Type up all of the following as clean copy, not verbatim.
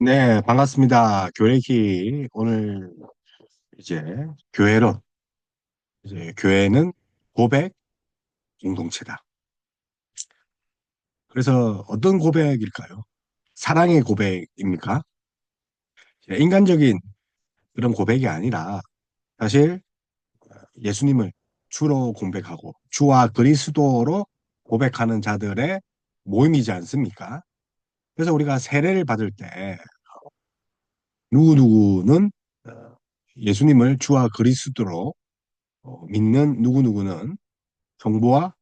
네, 반갑습니다. 교회기 오늘 이제 교회론 이제 교회는 고백 공동체다. 그래서 어떤 고백일까요? 사랑의 고백입니까? 인간적인 그런 고백이 아니라 사실 예수님을 주로 공백하고 주와 그리스도로 고백하는 자들의 모임이지 않습니까? 그래서 우리가 세례를 받을 때 누구누구는 예수님을 주와 그리스도로 믿는 누구누구는 정보와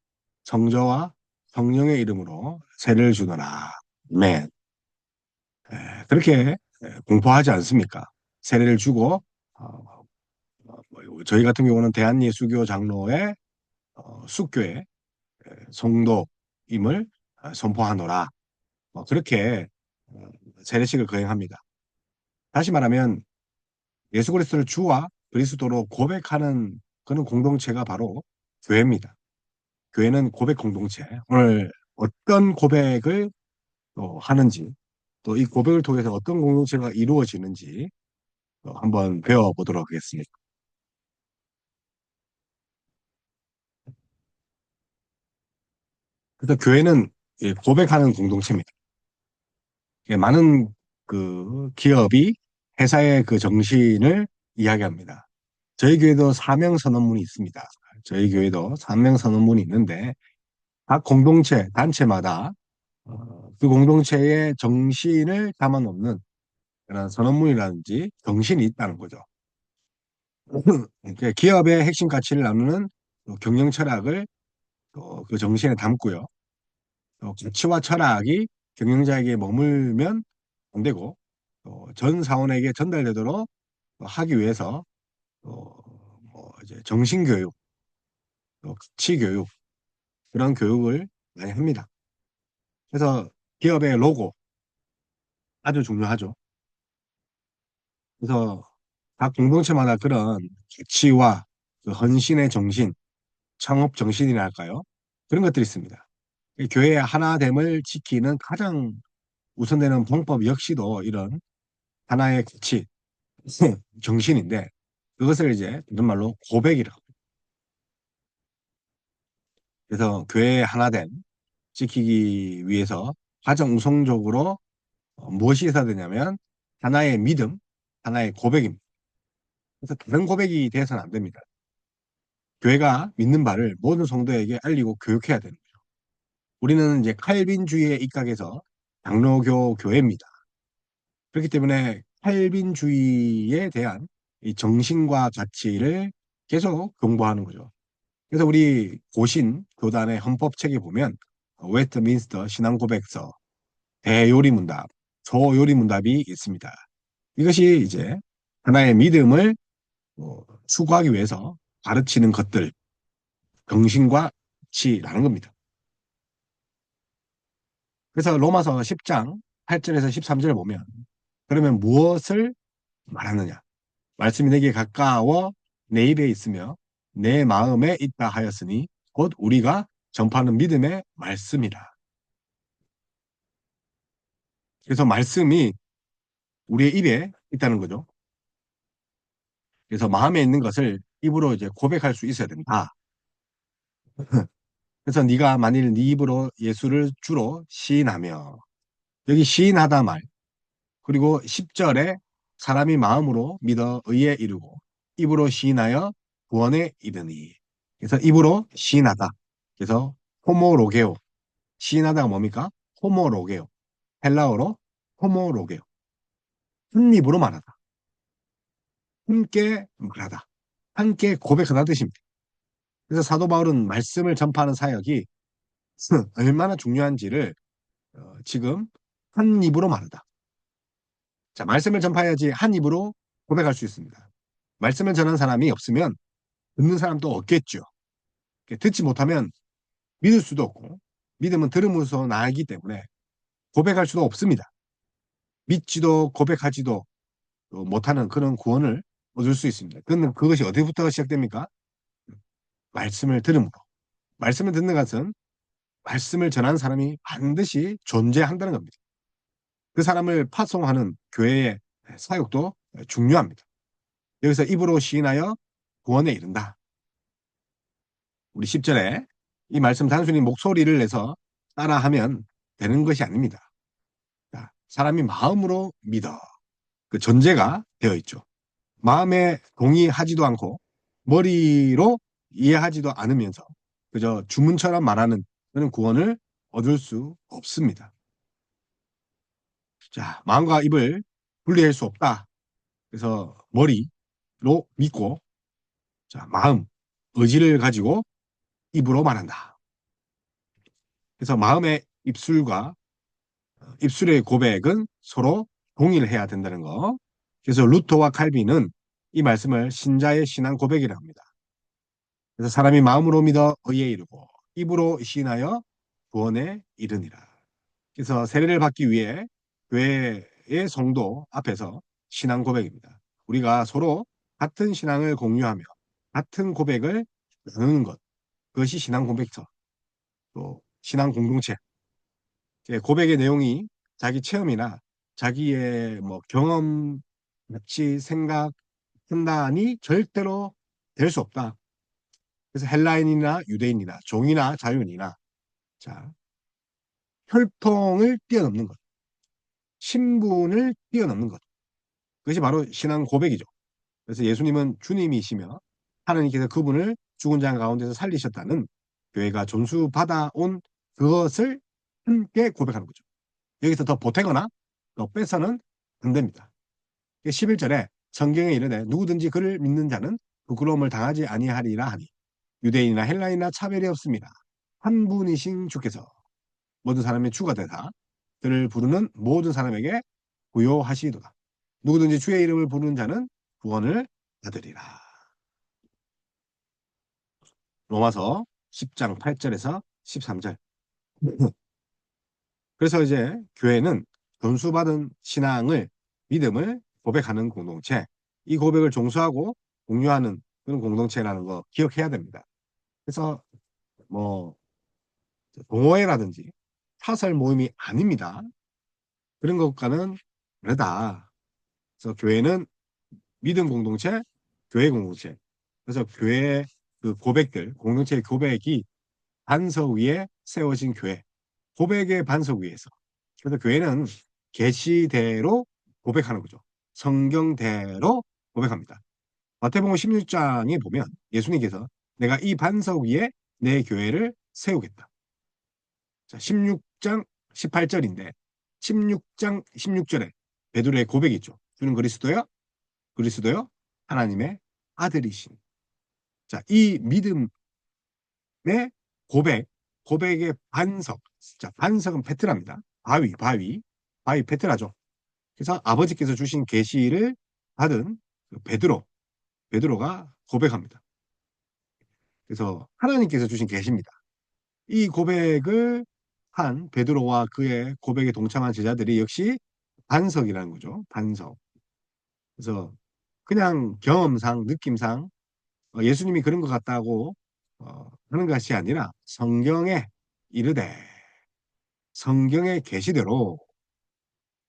성자와 성령의 이름으로 세례를 주노라. 맨. 그렇게 공포하지 않습니까? 세례를 주고 저희 같은 경우는 대한예수교 장로의 숙교의 성도임을 선포하노라. 그렇게 어, 세례식을 거행합니다. 다시 말하면 예수 그리스도를 주와 그리스도로 고백하는 그런 공동체가 바로 교회입니다. 교회는 고백 공동체. 오늘 어떤 고백을 또 하는지, 또 이 고백을 통해서 어떤 공동체가 이루어지는지 한번 배워보도록 하겠습니다. 그래서 교회는 이 고백하는 공동체입니다. 많은 그 기업이 회사의 그 정신을 이야기합니다. 저희 교회도 사명 선언문이 있습니다. 저희 교회도 사명 선언문이 있는데 각 공동체, 단체마다 그 공동체의 정신을 담아놓는 그런 선언문이라든지 정신이 있다는 거죠. 이제 기업의 핵심 가치를 나누는 또 경영 철학을 또 그 정신에 담고요. 또 가치와 철학이 경영자에게 머물면 안 되고 또전 사원에게 전달되도록 하기 위해서 또뭐 이제 정신 교육, 또 가치 교육 그런 교육을 많이 합니다. 그래서 기업의 로고 아주 중요하죠. 그래서 각 공동체마다 그런 가치와 그 헌신의 정신, 창업 정신이랄까요? 그런 것들이 있습니다. 이 교회의 하나됨을 지키는 가장 우선되는 방법 역시도 이런 하나의 가치, 정신인데 그것을 이제 이런 말로 고백이라고. 그래서 교회의 하나됨 지키기 위해서 가장 우선적으로 무엇이 있어야 되냐면 하나의 믿음, 하나의 고백입니다. 그래서 다른 고백이 돼서는 안 됩니다. 교회가 믿는 바를 모든 성도에게 알리고 교육해야 되는 거죠. 우리는 이제 칼빈주의에 입각해서 장로교 교회입니다. 그렇기 때문에 칼빈주의에 대한 이 정신과 가치를 계속 공부하는 거죠. 그래서 우리 고신 교단의 헌법책에 보면 웨스트민스터 신앙고백서, 대요리문답, 조요리문답이 있습니다. 이것이 이제 하나의 믿음을 추구하기 위해서 가르치는 것들, 정신과 가치라는 겁니다. 그래서 로마서 10장 8절에서 13절을 보면 그러면 무엇을 말하느냐? 말씀이 내게 가까워 내 입에 있으며 내 마음에 있다 하였으니 곧 우리가 전파하는 믿음의 말씀이라. 그래서 말씀이 우리의 입에 있다는 거죠. 그래서 마음에 있는 것을 입으로 이제 고백할 수 있어야 된다. 그래서 네가 만일 네 입으로 예수를 주로 시인하며 여기 시인하다 말 그리고 10절에 사람이 마음으로 믿어 의에 이르고 입으로 시인하여 구원에 이르니 그래서 입으로 시인하다. 그래서 호모로게오 시인하다가 뭡니까? 호모로게오 헬라어로 호모로게오 한 입으로 말하다. 함께 말하다. 함께 고백하다 뜻입니다. 그래서 사도 바울은 말씀을 전파하는 사역이 얼마나 중요한지를 지금 한 입으로 말하다. 자, 말씀을 전파해야지 한 입으로 고백할 수 있습니다. 말씀을 전하는 사람이 없으면 듣는 사람도 없겠죠. 듣지 못하면 믿을 수도 없고 믿음은 들음으로써 나기 때문에 고백할 수도 없습니다. 믿지도 고백하지도 못하는 그런 구원을 얻을 수 있습니다. 그건 그것이 어디부터 시작됩니까? 말씀을 들음으로. 말씀을 듣는 것은 말씀을 전하는 사람이 반드시 존재한다는 겁니다. 그 사람을 파송하는 교회의 사역도 중요합니다. 여기서 입으로 시인하여 구원에 이른다. 우리 10절에 이 말씀 단순히 목소리를 내서 따라하면 되는 것이 아닙니다. 자, 사람이 마음으로 믿어. 그 전제가 되어 있죠. 마음에 동의하지도 않고 머리로 이해하지도 않으면서 그저 주문처럼 말하는 그런 구원을 얻을 수 없습니다. 자, 마음과 입을 분리할 수 없다. 그래서 머리로 믿고 자, 마음, 의지를 가지고 입으로 말한다. 그래서 마음의 입술과 입술의 고백은 서로 동일해야 된다는 거. 그래서 루터와 칼빈은 이 말씀을 신자의 신앙 고백이라고 합니다. 그래서 사람이 마음으로 믿어 의에 이르고 입으로 시인하여 구원에 이르니라. 그래서 세례를 받기 위해 교회의 성도 앞에서 신앙 고백입니다. 우리가 서로 같은 신앙을 공유하며 같은 고백을 나누는 것. 그것이 신앙 고백서. 또 신앙 공동체. 고백의 내용이 자기 체험이나 자기의 뭐 경험, 가치, 생각, 판단이 절대로 될 수 없다. 그래서 헬라인이나 유대인이나 종이나 자유인이나 자, 혈통을 뛰어넘는 것, 신분을 뛰어넘는 것. 그것이 바로 신앙 고백이죠. 그래서 예수님은 주님이시며 하나님께서 그분을 죽은 자 가운데서 살리셨다는 교회가 존수받아온 그것을 함께 고백하는 거죠. 여기서 더 보태거나 더 빼서는 안 됩니다. 11절에 성경에 이르되 누구든지 그를 믿는 자는 부끄러움을 당하지 아니하리라 하니 유대인이나 헬라인이나 차별이 없습니다. 한 분이신 주께서 모든 사람의 주가 되사 그를 부르는 모든 사람에게 부요하시도다. 누구든지 주의 이름을 부르는 자는 구원을 받으리라. 로마서 10장 8절에서 13절. 그래서 이제 교회는 전수받은 신앙을 믿음을 고백하는 공동체, 이 고백을 종수하고 공유하는 그런 공동체라는 거 기억해야 됩니다. 그래서 뭐 동호회라든지 사설 모임이 아닙니다. 그런 것과는 다르다. 그래서 교회는 믿음 공동체, 교회 공동체. 그래서 교회의 그 고백들, 공동체의 고백이 반석 위에 세워진 교회, 고백의 반석 위에서. 그래서 교회는 계시대로 고백하는 거죠. 성경대로 고백합니다. 마태복음 16장에 보면 예수님께서 내가 이 반석 위에 내 교회를 세우겠다. 자, 16장 18절인데 16장 16절에 베드로의 고백이 있죠. 주는 그리스도요? 그리스도요? 하나님의 아들이신. 자, 이 믿음의 고백, 고백의 반석. 자, 반석은 페트라입니다. 바위 페트라죠. 그래서 아버지께서 주신 계시를 받은 그 베드로가 고백합니다. 그래서 하나님께서 주신 계시입니다. 이 고백을 한 베드로와 그의 고백에 동참한 제자들이 역시 반석이라는 거죠. 반석. 그래서 그냥 경험상, 느낌상 예수님이 그런 것 같다고 하는 것이 아니라 성경에 이르되 성경의 계시대로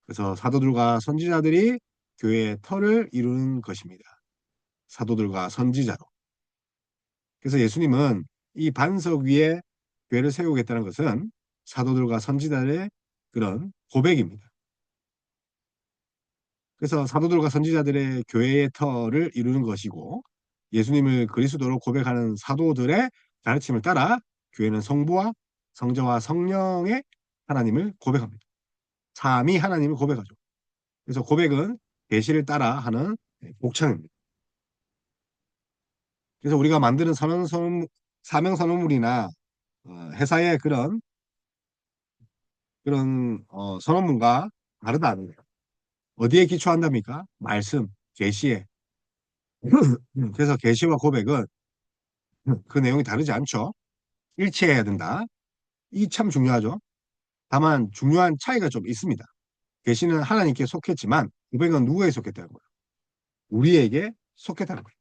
그래서 사도들과 선지자들이 교회의 터를 이루는 것입니다. 사도들과 선지자로. 그래서 예수님은 이 반석 위에 교회를 세우겠다는 것은 사도들과 선지자들의 그런 고백입니다. 그래서 사도들과 선지자들의 교회의 터를 이루는 것이고 예수님을 그리스도로 고백하는 사도들의 가르침을 따라 교회는 성부와 성자와 성령의 하나님을 고백합니다. 삼위 하나님을 고백하죠. 그래서 고백은 계시를 따라 하는 복창입니다. 그래서 우리가 만드는 사명 선언물이나 회사의 그런 선언문과 다르다는 거예요. 어디에 기초한답니까? 말씀, 계시에. 그래서 계시와 고백은 그 내용이 다르지 않죠. 일치해야 된다. 이 참 중요하죠. 다만 중요한 차이가 좀 있습니다. 계시는 하나님께 속했지만 고백은 누구에게 속했다는 거예요? 우리에게 속했다는 거예요.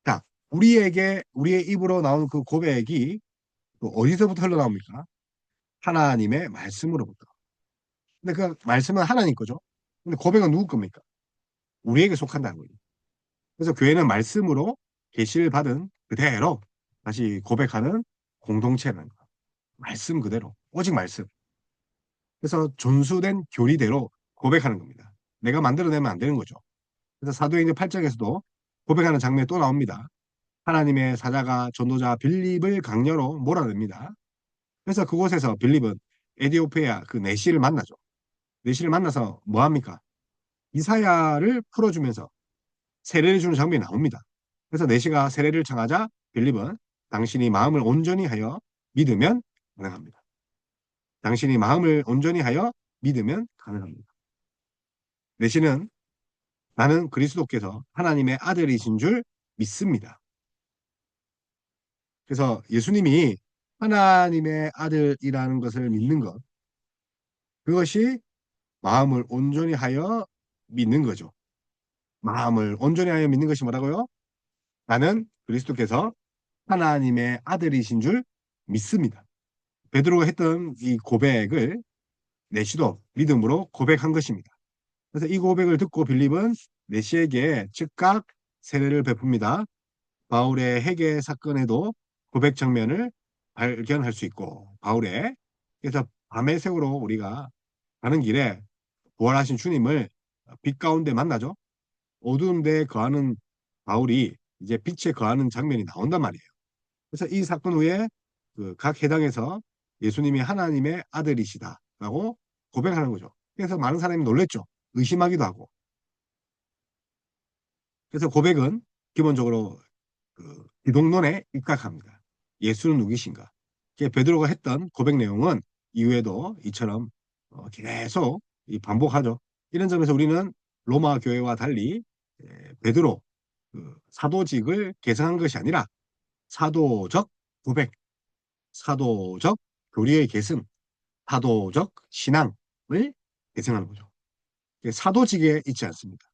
자, 우리의 입으로 나온 그 고백이 또 어디서부터 흘러나옵니까? 하나님의 말씀으로부터. 근데 그 말씀은 하나님 거죠. 근데 고백은 누구 겁니까? 우리에게 속한다는 거죠. 그래서 교회는 말씀으로 계시를 받은 그대로 다시 고백하는 공동체라는 거. 말씀 그대로. 오직 말씀. 그래서 존수된 교리대로 고백하는 겁니다. 내가 만들어내면 안 되는 거죠. 그래서 사도행전 8장에서도 고백하는 장면이 또 나옵니다. 하나님의 사자가 전도자 빌립을 강려로 몰아냅니다. 그래서 그곳에서 빌립은 에디오피아 그 내시를 만나죠. 내시를 만나서 뭐 합니까? 이사야를 풀어주면서 세례를 주는 장면이 나옵니다. 그래서 내시가 세례를 청하자 빌립은 당신이 마음을 온전히 하여 믿으면 가능합니다. 당신이 마음을 온전히 하여 믿으면 가능합니다. 내시는 나는 그리스도께서 하나님의 아들이신 줄 믿습니다. 그래서 예수님이 하나님의 아들이라는 것을 믿는 것, 그것이 마음을 온전히 하여 믿는 거죠. 마음을 온전히 하여 믿는 것이 뭐라고요? 나는 그리스도께서 하나님의 아들이신 줄 믿습니다. 베드로가 했던 이 고백을 내시도 믿음으로 고백한 것입니다. 그래서 이 고백을 듣고 빌립은 내시에게 즉각 세례를 베풉니다. 바울의 회개 사건에도 고백 장면을 발견할 수 있고 바울의 그래서 밤의 새우로 우리가 가는 길에 부활하신 주님을 빛 가운데 만나죠. 어두운 데 거하는 바울이 이제 빛에 거하는 장면이 나온단 말이에요. 그래서 이 사건 후에 그각 회당에서 예수님이 하나님의 아들이시다라고 고백하는 거죠. 그래서 많은 사람이 놀랬죠. 의심하기도 하고. 그래서 고백은 기본적으로 기독론에 입각합니다. 예수는 누구신가? 베드로가 했던 고백 내용은 이후에도 이처럼 계속 반복하죠. 이런 점에서 우리는 로마 교회와 달리 베드로 사도직을 개성한 것이 아니라 사도적 고백, 사도적 교리의 계승, 사도적 신앙을 계승하는 거죠. 사도직에 있지 않습니다.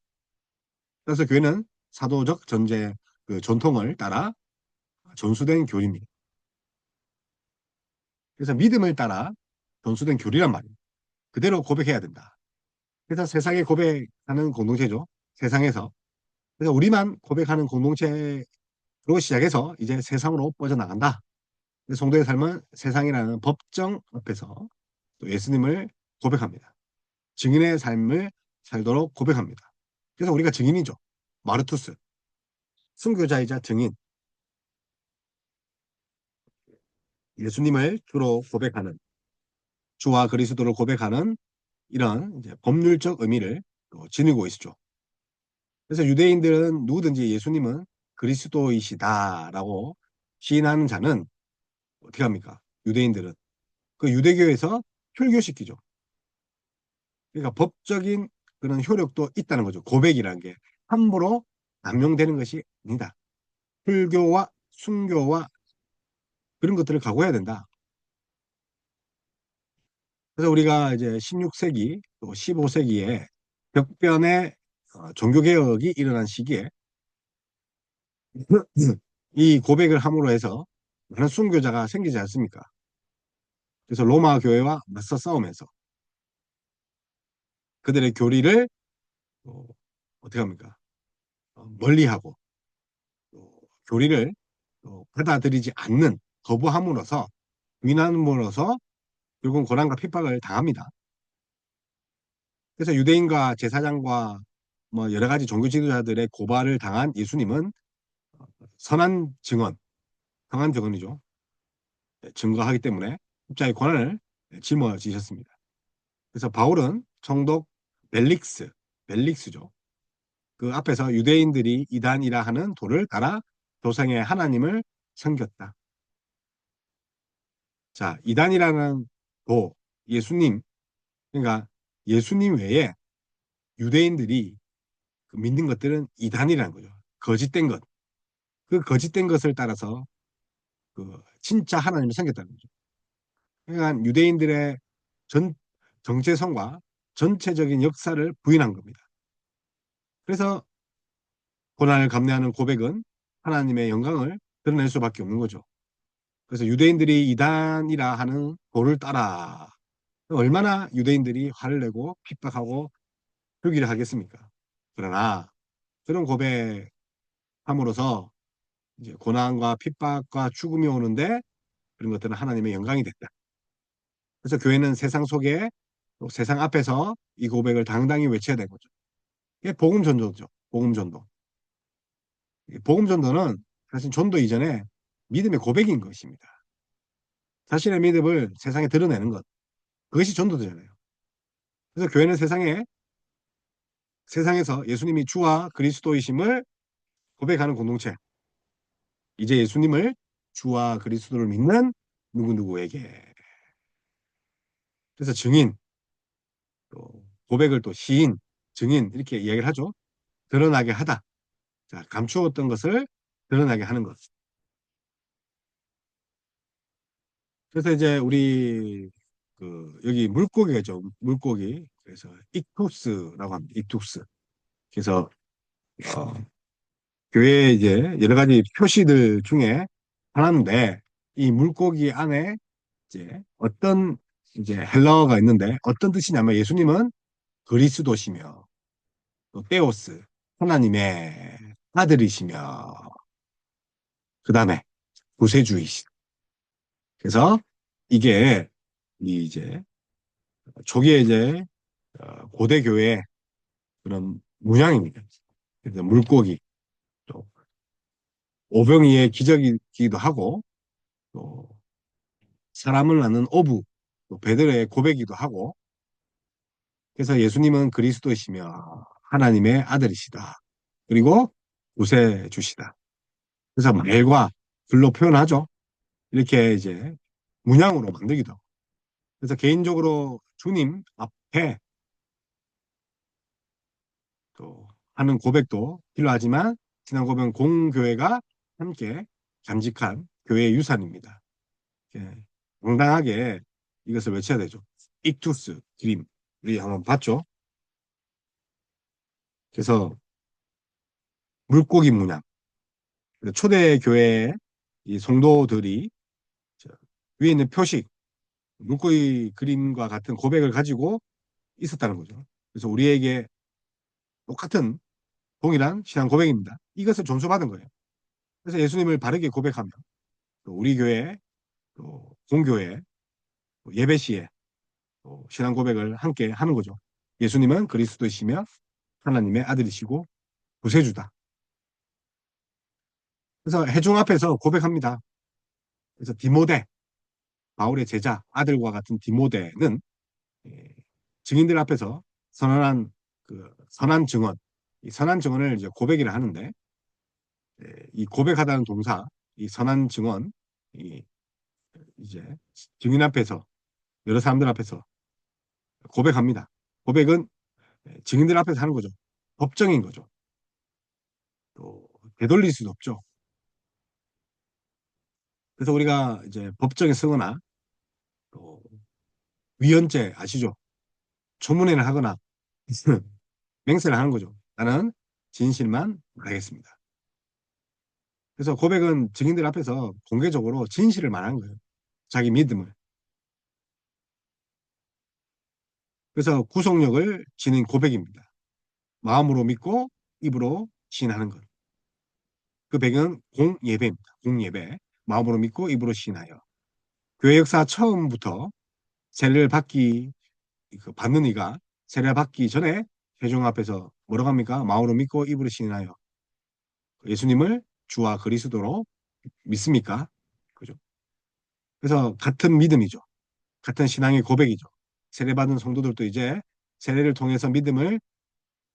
그래서 교회는 사도적 전제 전통을 따라 전수된 교리입니다. 그래서 믿음을 따라 전수된 교리란 말이에요. 그대로 고백해야 된다. 그래서 세상에 고백하는 공동체죠. 세상에서. 그래서 우리만 고백하는 공동체로 시작해서 이제 세상으로 뻗어나간다. 성도의 삶은 세상이라는 법정 앞에서 또 예수님을 고백합니다. 증인의 삶을 살도록 고백합니다. 그래서 우리가 증인이죠. 마르투스, 순교자이자 증인, 예수님을 주로 고백하는, 주와 그리스도를 고백하는 이런 이제 법률적 의미를 지니고 있죠. 그래서 유대인들은 누구든지 예수님은 그리스도이시다라고 시인하는 자는 어떻게 합니까? 유대인들은 그 유대교에서 출교시키죠. 그러니까 법적인 그런 효력도 있다는 거죠. 고백이라는 게 함부로 남용되는 것이 아니다. 불교와 순교와 그런 것들을 각오해야 된다. 그래서 우리가 이제 16세기 또 15세기에 벽변의 종교개혁이 일어난 시기에 이 고백을 함으로 해서 많은 순교자가 생기지 않습니까? 그래서 로마 교회와 맞서 싸우면서 그들의 교리를 어, 어떻게 합니까? 멀리하고 교리를 받아들이지 않는 거부함으로써 위난함으로써 결국은 고난과 핍박을 당합니다. 그래서 유대인과 제사장과 뭐 여러 가지 종교 지도자들의 고발을 당한 예수님은 선한 증언, 강한 증언이죠. 증거하기 때문에 십자의 고난을 짊어지셨습니다. 그래서 바울은 총독 벨릭스죠. 그 앞에서 유대인들이 이단이라 하는 도를 따라 조상의 하나님을 섬겼다. 자, 이단이라는 도, 예수님, 그러니까 예수님 외에 유대인들이 믿는 것들은 이단이라는 거죠. 거짓된 것. 그 거짓된 것을 따라서 진짜 하나님을 섬겼다는 거죠. 그러니까 유대인들의 전 정체성과 전체적인 역사를 부인한 겁니다. 그래서 고난을 감내하는 고백은 하나님의 영광을 드러낼 수밖에 없는 거죠. 그래서 유대인들이 이단이라 하는 도를 따라 얼마나 유대인들이 화를 내고 핍박하고 표기를 하겠습니까? 그러나 그런 고백함으로써 이제 고난과 핍박과 죽음이 오는데 그런 것들은 하나님의 영광이 됐다. 그래서 교회는 세상 속에 또 세상 앞에서 이 고백을 당당히 외쳐야 되는 거죠. 이게 복음 전도죠. 복음 전도. 복음 전도는 사실 전도 이전에 믿음의 고백인 것입니다. 자신의 믿음을 세상에 드러내는 것. 그것이 전도잖아요. 그래서 교회는 세상에서 예수님이 주와 그리스도이심을 고백하는 공동체. 이제 예수님을 주와 그리스도를 믿는 누구누구에게. 그래서 증인, 또 고백을 또 시인, 증인 이렇게 이야기를 하죠. 드러나게 하다. 자, 감추었던 것을 드러나게 하는 것. 그래서 이제 우리 여기 물고기죠. 물고기. 그래서 익투스라고 합니다. 익투스. 그래서 어, 교회에 이제 여러 가지 표시들 중에 하나인데 이 물고기 안에 이제 어떤 이제 헬라어가 있는데 어떤 뜻이냐면 예수님은 그리스도시며 또 테오스 하나님의 아들이시며 그 다음에 구세주이시. 그래서 이게 이 이제 초기에 이제 고대 교회 그런 문양입니다. 그래서 물고기 또 오병이의 기적이기도 하고 또 사람을 낳는 어부 또 베드로의 고백이기도 하고 그래서 예수님은 그리스도이시며 하나님의 아들이시다. 그리고 구세주시다. 그래서 말과 글로 표현하죠. 이렇게 이제 문양으로 만들기도 하고. 그래서 개인적으로 주님 앞에 또 하는 고백도 필요하지만 지난 고백은 공교회가 함께 간직한 교회의 유산입니다. 예, 당당하게 이것을 외쳐야 되죠. 익투스 드림 우리 한번 봤죠. 그래서 물고기 문양 초대 교회의 이 성도들이 위에 있는 표식 물고기 그림과 같은 고백을 가지고 있었다는 거죠. 그래서 우리에게 똑같은 동일한 신앙 고백입니다. 이것을 점수받은 거예요. 그래서 예수님을 바르게 고백하며 또 우리 교회 또 공교회 또 예배 시에 또 신앙 고백을 함께 하는 거죠. 예수님은 그리스도이시며 하나님의 아들이시고 구세주다. 그래서 회중 앞에서 고백합니다. 그래서 디모데 바울의 제자 아들과 같은 디모데는 예, 증인들 앞에서 선언한 선한 증언 이 선한 증언을 이제 고백이라 하는데 이 고백하다는 동사 이 선한 증언 이 이제 증인 앞에서 여러 사람들 앞에서 고백합니다. 고백은 증인들 앞에서 하는 거죠. 법정인 거죠. 또 되돌릴 수도 없죠. 그래서 우리가 이제 법정에 서거나 또 위헌죄 아시죠? 조문회를 하거나 맹세를 하는 거죠. 나는 진실만 말하겠습니다. 그래서 고백은 증인들 앞에서 공개적으로 진실을 말하는 거예요. 자기 믿음을. 그래서 구속력을 지닌 고백입니다. 마음으로 믿고 입으로 시인하는 것. 그 배경은 공예배입니다. 공예배. 마음으로 믿고 입으로 시인하여. 교회 역사 처음부터 세례를 받는 이가 세례 받기 전에 회중 앞에서 뭐라고 합니까? 마음으로 믿고 입으로 시인하여. 예수님을 주와 그리스도로 믿습니까? 그죠? 그래서 같은 믿음이죠. 같은 신앙의 고백이죠. 세례받은 성도들도 이제 세례를 통해서 믿음을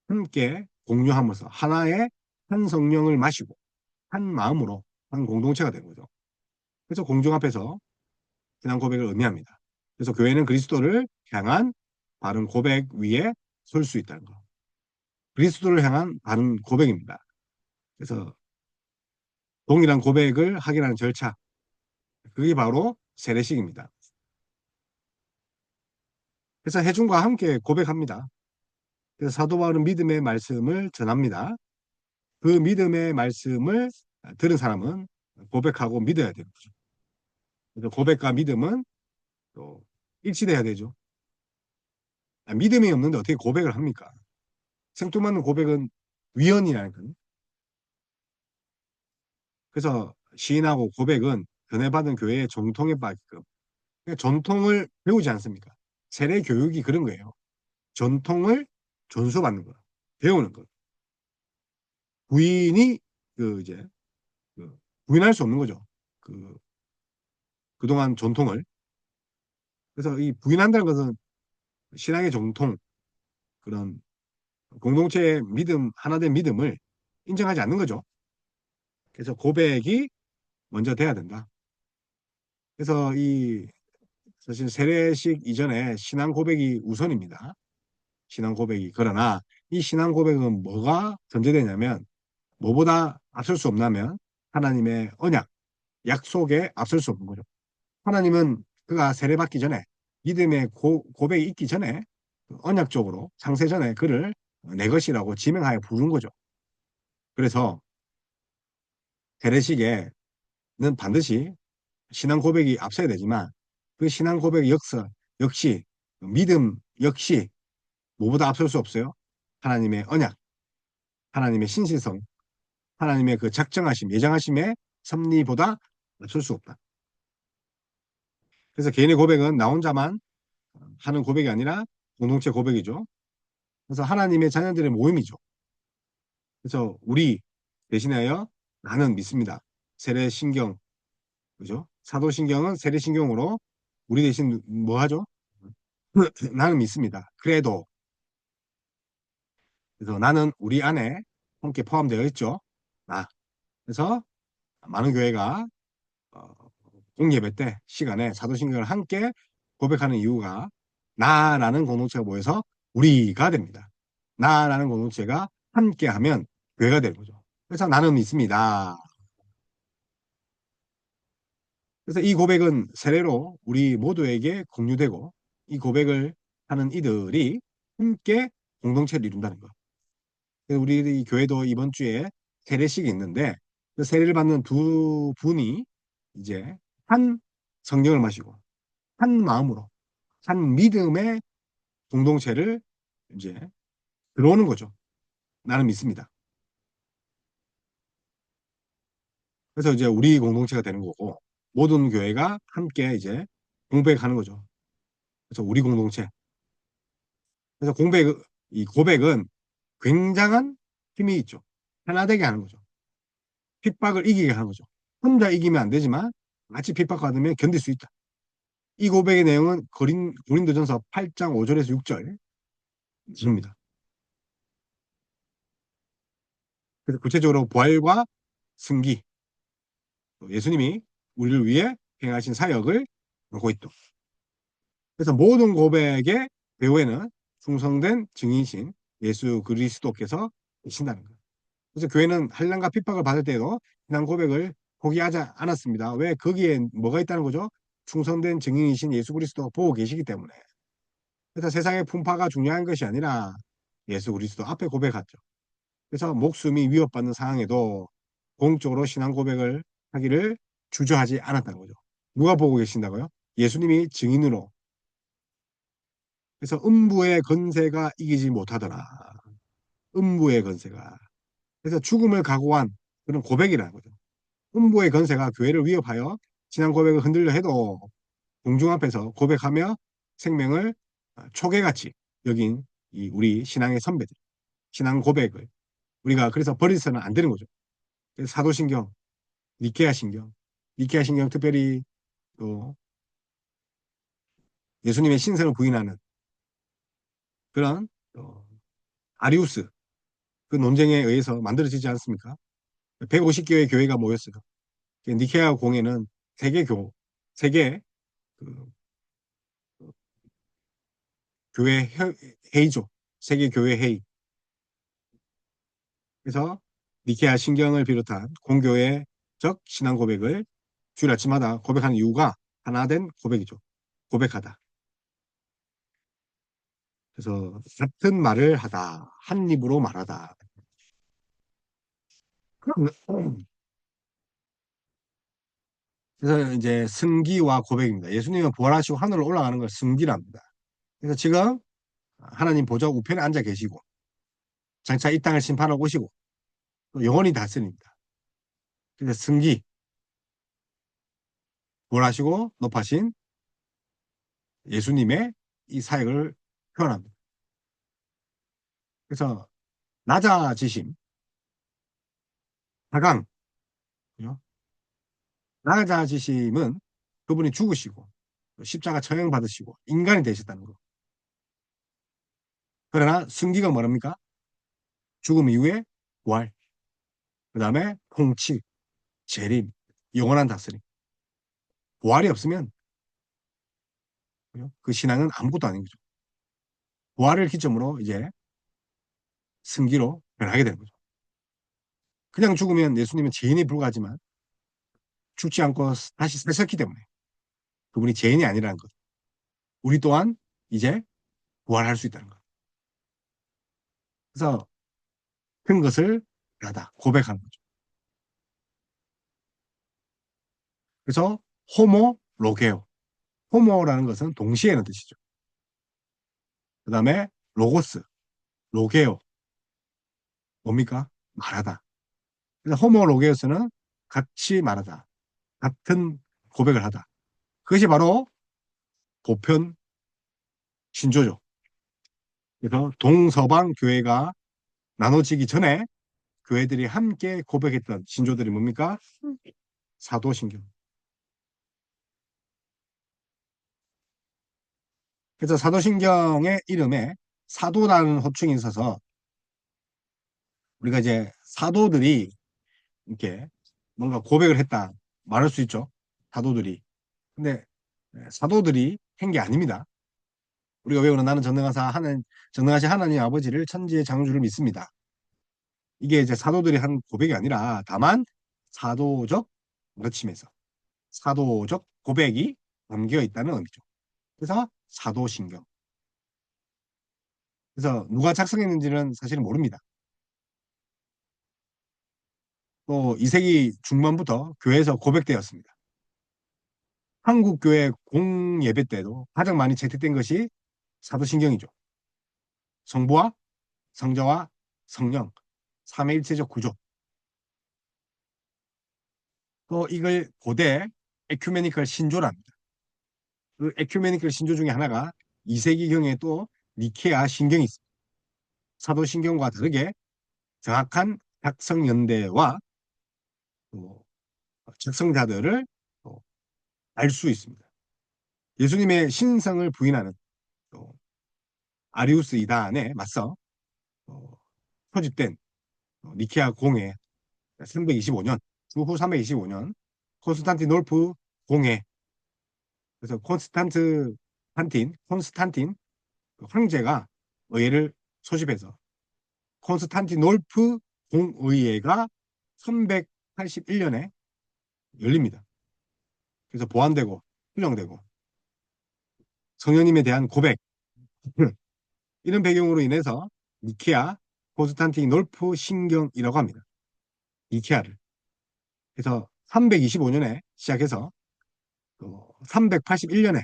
함께 공유하면서 하나의 한 성령을 마시고 한 마음으로 한 공동체가 된 거죠. 그래서 공중 앞에서 신앙 고백을 의미합니다. 그래서 교회는 그리스도를 향한 바른 고백 위에 설 수 있다는 거. 그리스도를 향한 바른 고백입니다. 그래서 동일한 고백을 확인하는 절차. 그게 바로 세례식입니다. 그래서 회중과 함께 고백합니다. 그래서 사도 바울은 믿음의 말씀을 전합니다. 그 믿음의 말씀을 들은 사람은 고백하고 믿어야 되는 거죠. 그래서 고백과 믿음은 또 일치돼야 되죠. 믿음이 없는데 어떻게 고백을 합니까? 생뚱맞는 고백은 위헌이라는 거예요. 그래서 시인하고 고백은 전해받은 교회의 정통에 빠게끔 그러니까 전통을 배우지 않습니까? 세례 교육이 그런 거예요. 전통을 전수받는 거, 배우는 거. 부인이 그 이제 그 부인할 수 없는 거죠. 그 그동안 전통을. 그래서 이 부인한다는 것은 신앙의 정통, 그런 공동체의 믿음, 하나된 믿음을 인정하지 않는 거죠. 그래서 고백이 먼저 돼야 된다. 그래서 이 사실 세례식 이전에 신앙 고백이 우선입니다. 신앙 고백이. 그러나 이 신앙 고백은 뭐가 전제되냐면 뭐보다 앞설 수 없냐면 하나님의 언약, 약속에 앞설 수 없는 거죠. 하나님은 그가 세례받기 전에 믿음의 고백이 있기 전에 언약적으로 창세 전에 그를 내 것이라고 지명하여 부른 거죠. 그래서 세례식에는 반드시 신앙 고백이 앞서야 되지만 그 신앙 고백 역시 믿음 역시 뭐보다 앞설 수 없어요. 하나님의 언약, 하나님의 신실성, 하나님의 그 작정하심, 예정하심의 섭리보다 앞설 수 없다. 그래서 개인의 고백은 나 혼자만 하는 고백이 아니라 공동체 고백이죠. 그래서 하나님의 자녀들의 모임이죠. 그래서 우리 대신하여 나는 믿습니다. 세례신경, 그죠? 사도신경은 세례신경으로 우리 대신 뭐 하죠? 나는 믿습니다. 그래도 그래서 나는 우리 안에 함께 포함되어 있죠. 나. 그래서 많은 교회가 어, 공예배 때 시간에 사도신경을 함께 고백하는 이유가 나라는 공동체가 모여서 우리가 됩니다. 나라는 공동체가 함께하면 교회가 되는 거죠. 그래서 나는 믿습니다. 그래서 이 고백은 세례로 우리 모두에게 공유되고 이 고백을 하는 이들이 함께 공동체를 이룬다는 거. 그래서 우리 교회도 이번 주에 세례식이 있는데 그 세례를 받는 두 분이 이제 한 성령을 마시고 한 마음으로 한 믿음의 공동체를 이제 들어오는 거죠. 나는 믿습니다. 그래서 이제 우리 공동체가 되는 거고 모든 교회가 함께 이제 공백하는 거죠. 그래서 우리 공동체. 그래서 이 고백은 굉장한 힘이 있죠. 하나 되게 하는 거죠. 핍박을 이기게 하는 거죠. 혼자 이기면 안 되지만 같이 핍박받으면 견딜 수 있다. 이 고백의 내용은 고린도전서 8장 5절에서 6절 입니다. 그래서 구체적으로 부활과 승기, 예수님이 우리를 위해 행하신 사역을 하고 있다. 그래서 모든 고백의 배후에는 충성된 증인이신 예수 그리스도께서 계신다는 거예요. 그래서 교회는 한란과 핍박을 받을 때도 신앙 고백을 포기하지 않았습니다. 왜? 거기에 뭐가 있다는 거죠? 충성된 증인이신 예수 그리스도 보고 계시기 때문에. 그래서 세상의 풍파가 중요한 것이 아니라 예수 그리스도 앞에 고백하죠. 그래서 목숨이 위협받는 상황에도 공적으로 신앙 고백을 하기를 주저하지 않았다는 거죠. 누가 보고 계신다고요? 예수님이 증인으로. 그래서 음부의 건세가 이기지 못하더라. 음부의 건세가. 그래서 죽음을 각오한 그런 고백이라는 거죠. 음부의 건세가 교회를 위협하여 신앙 고백을 흔들려 해도 공중 앞에서 고백하며 생명을 초계같이 여긴 이 우리 신앙의 선배들, 신앙 고백을 우리가 그래서 버리서는 안 되는 거죠. 그래서 사도신경, 니케아신경, 니케아신경 특별히 또 예수님의 신성을 부인하는 그런 아리우스 그 논쟁에 의해서 만들어지지 않습니까? 150개의 교회가 모였어요. 니케아 공회는 세계 그 교회 회의죠. 세계 교회 회의. 그래서 니케아 신경을 비롯한 공교회적 신앙 고백을 주일 아침마다 고백하는 이유가 하나된 고백이죠. 고백하다. 그래서 같은 말을 하다. 한 입으로 말하다. 그래서 이제 승기와 고백입니다. 예수님은 부활하시고 하늘로 올라가는 걸 승기랍니다. 그래서 지금 하나님 보좌 우편에 앉아 계시고 장차 이 땅을 심판하러 오시고 또 영원히 다스립니다. 그래서 승기, 부활하시고 높아신 예수님의 이 사역을 표현합니다. 그래서 낮아지심, 하강, 그죠? 낮아지심은 그분이 죽으시고 십자가 처형 받으시고 인간이 되셨다는 거. 그러나 승기가 뭐랍니까? 죽음 이후에 부활, 그 다음에 통치, 재림, 영원한 다스림. 부활이 없으면 그죠? 그 신앙은 아무것도 아닌 거죠. 부활을 기점으로 이제 승기로 변하게 되는 거죠. 그냥 죽으면 예수님은 죄인에 불과하지만 죽지 않고 다시 사셨기 때문에 그분이 죄인이 아니라는 것. 우리 또한 이제 부활할 수 있다는 것. 그래서 큰 것을 하다 고백하는 거죠. 그래서 호모 로게오. 호모라는 것은 동시에는 뜻이죠. 그 다음에 로고스, 로게오. 뭡니까? 말하다. 그래서 호모 로게오스는 같이 말하다. 같은 고백을 하다. 그것이 바로 보편 신조죠. 그래서 동서방 교회가 나눠지기 전에 교회들이 함께 고백했던 신조들이 뭡니까? 사도신경. 그래서 사도신경의 이름에 사도라는 호칭이 있어서 우리가 이제 사도들이 이렇게 뭔가 고백을 했다 말할 수 있죠. 사도들이. 근데 사도들이 한 게 아닙니다. 우리가 외우는 나는 전능하신 하나님 아버지를 천지의 창조주를 믿습니다. 이게 이제 사도들이 한 고백이 아니라 다만 사도적 가르침에서 사도적 고백이 담겨 있다는 의미죠. 그래서 사도신경. 그래서 누가 작성했는지는 사실은 모릅니다. 또 2세기 중반부터 교회에서 고백되었습니다. 한국 교회 공예배 때도 가장 많이 채택된 것이 사도신경이죠. 성부와 성자와 성령, 삼위일체적 구조. 또 이걸 고대 에큐메니컬 신조랍니다. 그 에큐메니컬 신조 중에 하나가 2세기경에 또 니케아 신경이 있습니다. 사도신경과 다르게 정확한 작성연대와 또 작성자들을 알 수 있습니다. 예수님의 신성을 부인하는 또 아리우스 이단에 맞서 표집된 니케아 공회 325년, 주후 325년 콘스탄티놀프 공회. 그래서 콘스탄틴 그 황제가 의회를 소집해서 콘스탄티놀프 공의회가 381년에 열립니다. 그래서 보완되고 수정되고 성령님에 대한 고백 이런 배경으로 인해서 니케아 콘스탄티놀프 신경이라고 합니다. 니케아를. 그래서 325년에 시작해서 381년에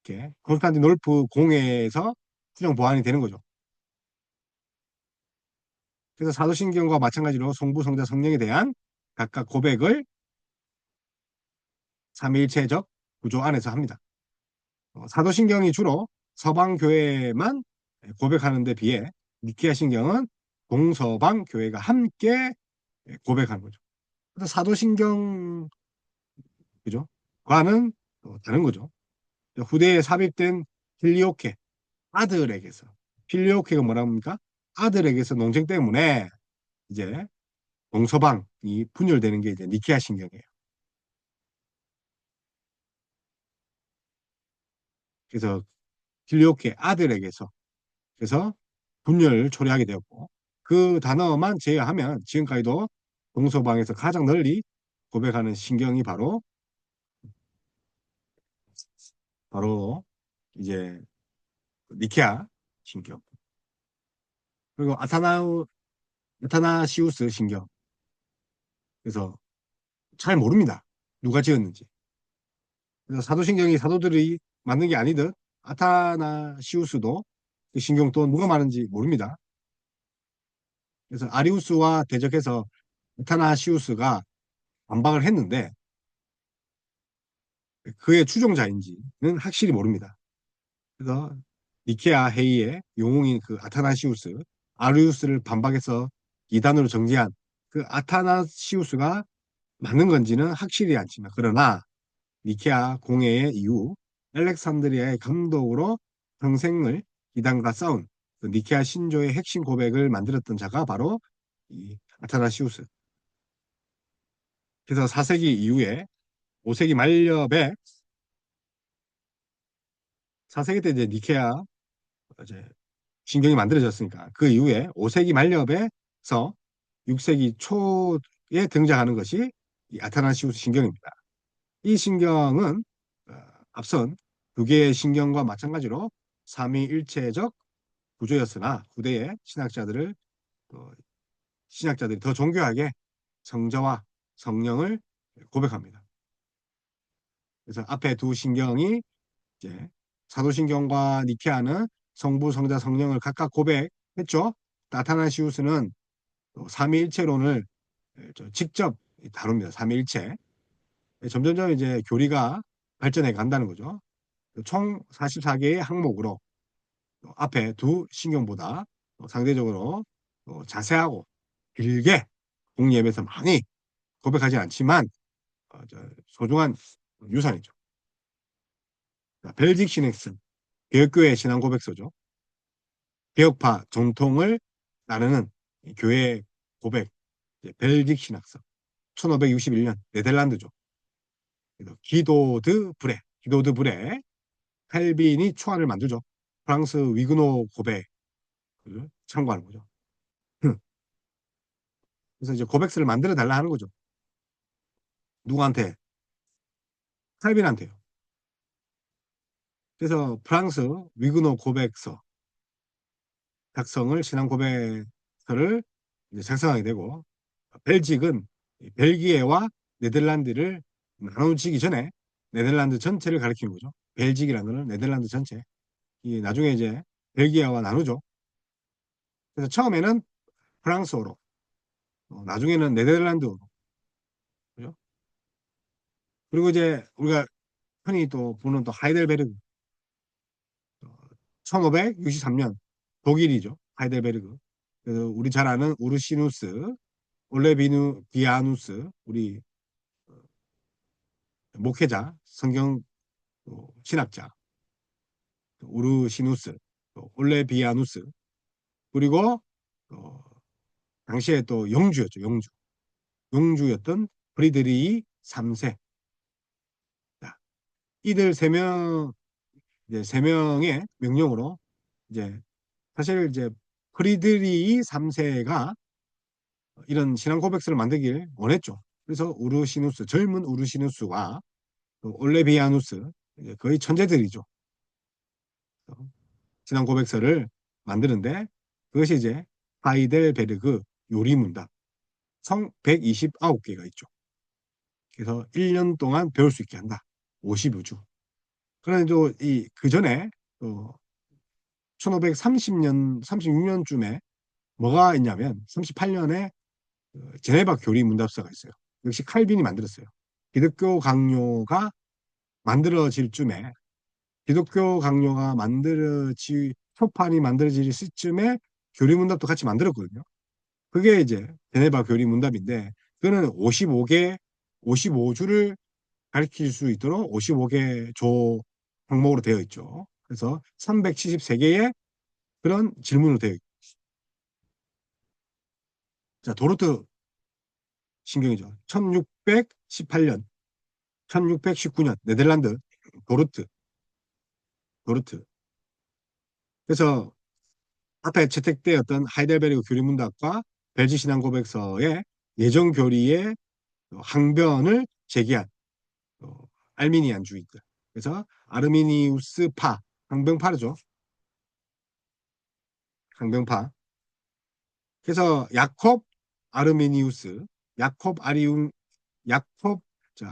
이렇게 콘스탄티놀프 공회에서 수정 보완이 되는 거죠. 그래서 사도신경과 마찬가지로 성부, 성자, 성령에 대한 각각 고백을 삼위일체적 구조 안에서 합니다. 사도신경이 주로 서방교회만 고백하는 데 비해 니케아 신경은 동서방 교회가 함께 고백하는 거죠. 그래서 사도신경 그죠? 과는 다른 거죠. 후대에 삽입된 필리오케 아들에게서 필리오케가 뭐라 합니까? 아들에게서 논쟁 때문에 이제 동서방이 분열되는 게 이제 니케아 신경이에요. 그래서 필리오케 아들에게서 그래서 분열을 초래하게 되었고 그 단어만 제외하면 지금까지도 동서방에서 가장 널리 고백하는 신경이 바로 이제 니케아 신경 그리고 아타나시우스 신경 그래서 잘 모릅니다. 누가 지었는지. 그래서 사도신경이 사도들이 만든 게 아니듯 아타나시우스도 그 신경 또 누가 많은지 모릅니다. 그래서 아리우스와 대적해서 아타나시우스가 반박을 했는데 그의 추종자인지는 확실히 모릅니다. 그래서 니케아 회의의 영웅인 그 아타나시우스, 아리우스를 반박해서 이단으로 정지한 그 아타나시우스가 맞는 건지는 확실히 않지만 그러나 니케아 공회의 이후 알렉산드리아의 감독으로 평생을 이단과 싸운 그 니케아 신조의 핵심 고백을 만들었던 자가 바로 이 아타나시우스. 그래서 4세기 이후에 5세기 말엽에 4세기 때 이제 니케아 이제 신경이 만들어졌으니까 그 이후에 5세기 말엽에서 6세기 초에 등장하는 것이 이 아타나시우스 신경입니다. 이 신경은 어, 앞선 두 개의 신경과 마찬가지로 삼위일체적 구조였으나 후대의 신학자들이 더 정교하게 성자와 성령을 고백합니다. 그래서 앞에 두 신경이 이제 사도신경과 니케아는 성부, 성자, 성령을 각각 고백했죠. 아타나시우스는 삼위일체론을 직접 다룹니다. 삼위일체. 점점점 이제 교리가 발전해 간다는 거죠. 총 44개의 항목으로 앞에 두 신경보다 상대적으로 자세하고 길게 공예에서 많이 고백하지 않지만 소중한 유산이죠. 벨직 신학성, 개혁교회 신앙 고백서죠. 개혁파 전통을 따르는 교회 고백, 벨직 신학서. 1561년 네덜란드죠. 기도드 브레, 칼빈이 초안을 만들죠. 프랑스 위그노 고백을 참고하는 거죠. 그래서 이제 고백서를 만들어 달라 하는 거죠. 누구한테? 칼빈한테요. 그래서 프랑스 위그노 고백서 작성을 신앙 고백서를 이제 작성하게 되고 벨직은 벨기에와 네덜란드를 나누기 전에 네덜란드 전체를 가리키는 거죠. 벨직이라는 것은 네덜란드 전체. 이 나중에 이제 벨기에와 나누죠. 그래서 처음에는 프랑스어로, 나중에는 네덜란드어로. 그죠? 그리고 이제 우리가 흔히 또 보는 또 하이델베르그, 1563년 독일이죠. 하이델베르그. 그래서 우리 잘 아는 우르시누스, 올레비누 비아누스, 우리 목회자, 성경 신학자, 우르시누스, 올레비아누스, 그리고 어, 당시에 또 영주였죠. 영주였던 프리드리히 3세. 이들 이제 세 명의 명령으로 이제 사실 이제 프리드리히 3세가 이런 신앙 고백서를 만들길 원했죠. 그래서 젊은 우르시누스와 올레비아누스, 거의 천재들이죠. 신앙 고백서를 만드는데 그것이 이제 하이델베르그 요리문답 총 129개가 있죠. 그래서 1년 동안 배울 수 있게 한다. 55주. 그런데 그 전에 1530년, 36년쯤에 뭐가 있냐면 38년에 제네바 교리 문답서가 있어요. 역시 칼빈이 만들었어요. 기독교 강요가 만들어질 쯤에 기독교 강요가 표판이 만들어질 시점에 교리 문답도 같이 만들었거든요. 그게 이제 제네바 교리 문답인데 그거는 55주를 가르칠 수 있도록 55개 조 항목으로 되어 있죠. 그래서 373개의 그런 질문으로 되어 있죠. 자, 도르트 신경이죠. 1618년, 1619년 네덜란드 도르트, 도르트. 그래서 앞에 채택되었던 하이델베르그 교리문답과 벨지 신앙 고백서의 예정 교리의 항변을 제기한 알미니안주의들. 그래서 아르미니우스파, 항변파죠. 항변파. 그래서 야콥 아리움, 야콥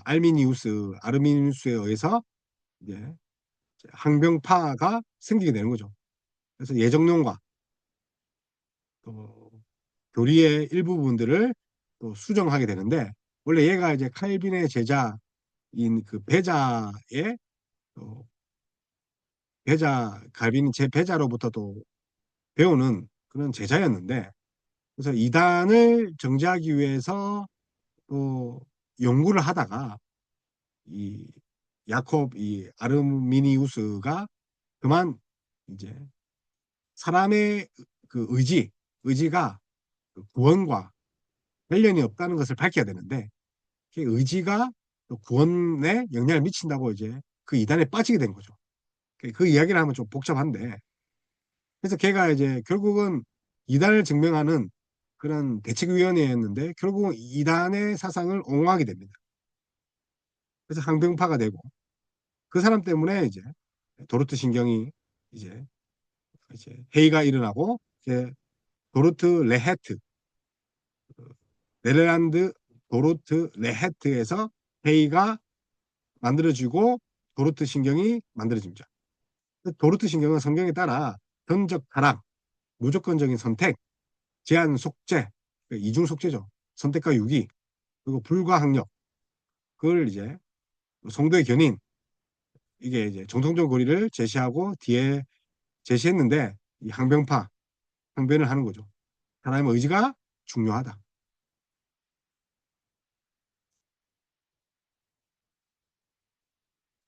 아르미니우스에 의해서 이제 항변파가 생기게 되는 거죠. 그래서 예정론과 또 교리의 일부분들을 또 수정하게 되는데 원래 얘가 이제 칼빈의 제자인 그 베자의 또 베자 칼빈 제 베자로부터 또 배우는 그런 제자였는데 그래서 이단을 정제하기 위해서 또 연구를 하다가 이 야콥 이 아르미니우스가 그만 이제 사람의 그 의지가 그 구원과 관련이 없다는 것을 밝혀야 되는데 그 의지가 또 구원에 영향을 미친다고 이제 그 이단에 빠지게 된 거죠. 그 이야기를 하면 좀 복잡한데 그래서 걔가 이제 결국은 이단을 증명하는 그런 대책위원회였는데 결국은 이단의 사상을 옹호하게 됩니다. 그래서 항병파가 되고 그 사람 때문에 이제 도르트 신경이 이제 회의가 일어나고 이제 도르트 레헤트 네덜란드 도르트 레헤트에서 회의가 만들어지고 도르트 신경이 만들어집니다. 도르트 신경은 성경에 따라 전적 타락, 무조건적인 선택, 제한 속죄, 이중 속죄죠. 선택과 유기, 그리고 불가항력, 그걸 이제 성도의 견인, 이게 이제 정통적 고리를 제시하고 뒤에 제시했는데 이 항변파, 항변을 하는 거죠. 하나님의 의지가 중요하다.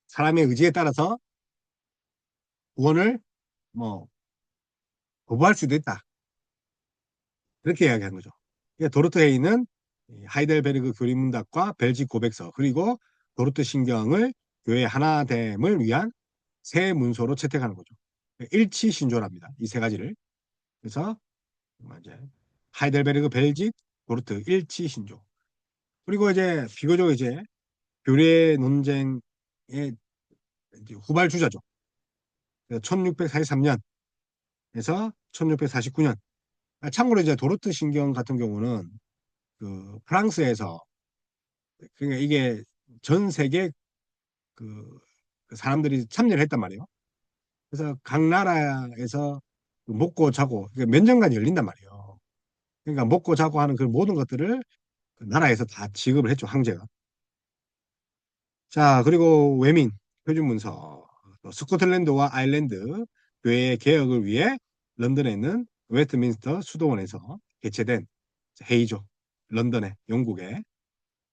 사람의 의지에 따라서 구원을 뭐 거부할 수도 있다. 그렇게 이야기하는 거죠. 그러니까 도르트 헤이는 하이델베르그 교리문답과 벨직 고백서 그리고 도르트 신경을 교회 하나됨을 위한 새 문서로 채택하는 거죠. 일치 신조랍니다. 이 세 가지를. 그래서 이제 하이델베르그 벨직 도르트 일치 신조. 그리고 이제 비교적 이제 교례 논쟁의 후발주자죠. 1643년에서 1649년. 참고로 이제 도르트 신경 같은 경우는 그 프랑스에서 그러니까 이게 전 세계 그, 그 사람들이 참여를 했단 말이에요. 그래서 각 나라에서 먹고 자고 몇 년간 열린단 말이에요. 그러니까 먹고 자고 하는 그 모든 것들을 그 나라에서 다 지급을 했죠, 황제가. 자, 그리고 외민, 표준 문서, 또 스코틀랜드와 아일랜드 교회의 개혁을 위해 런던에 있는 웨스트민스터 수도원에서 개최된 회의죠. 런던에, 영국에.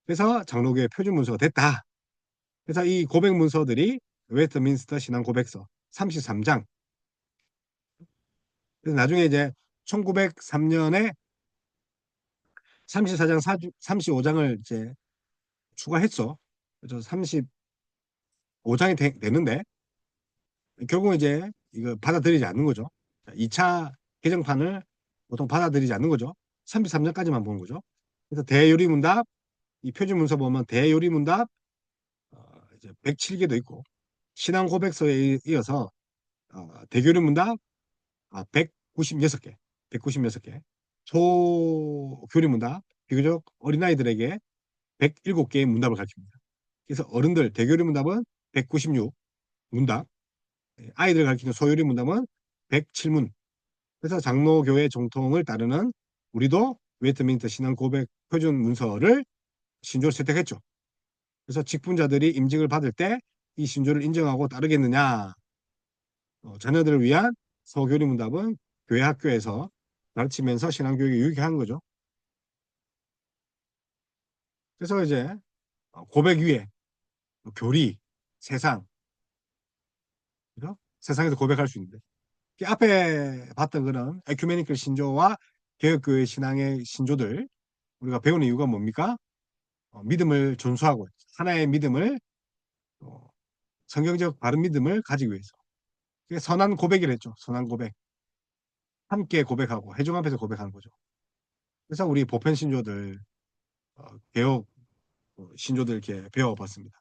그래서 장로교의 표준 문서가 됐다. 그래서 이 고백 문서들이 웨스트민스터 신앙 고백서 33장. 그래서 나중에 이제 1903년에 34장, 35장을 이제 추가했어. 그래서 35장이 되는데 결국은 이제 이거 받아들이지 않는 거죠. 2차 개정판을 보통 받아들이지 않는 거죠. 33장까지만 보는 거죠. 그래서 대요리문답, 이 표준 문서 보면 대요리문답 이제 107개도 있고 신앙 고백서에 이어서 대교리문답 196개, 196개. 소교리문답, 비교적 어린아이들에게 107개의 문답을 가르칩니다. 그래서 어른들 대교리 문답은 196 문답, 아이들 가르치는 소요리 문답은 107문. 그래서 장로교회 정통을 따르는 우리도 웨스트민스터 신앙 고백 표준 문서를 신조를 채택했죠. 그래서 직분자들이 임직을 받을 때 이 신조를 인정하고 따르겠느냐? 자녀들을 위한 서교리 문답은 교회 학교에서 가르치면서 신앙교육에 유익한 거죠. 그래서 이제 고백 위에 교리, 세상, 그죠? 세상에서 고백할 수 있는데 앞에 봤던 그런 에큐메니컬 신조와 개혁교회 신앙의 신조들 우리가 배우는 이유가 뭡니까? 믿음을 존수하고 하나의 믿음을 어, 성경적 바른 믿음을 가지기 위해서 그게 선한 고백이라 했죠. 선한 고백. 함께 고백하고 회중 앞에서 고백하는 거죠. 그래서 우리 보편 신조들 개혁 신조들 이렇게 배워봤습니다.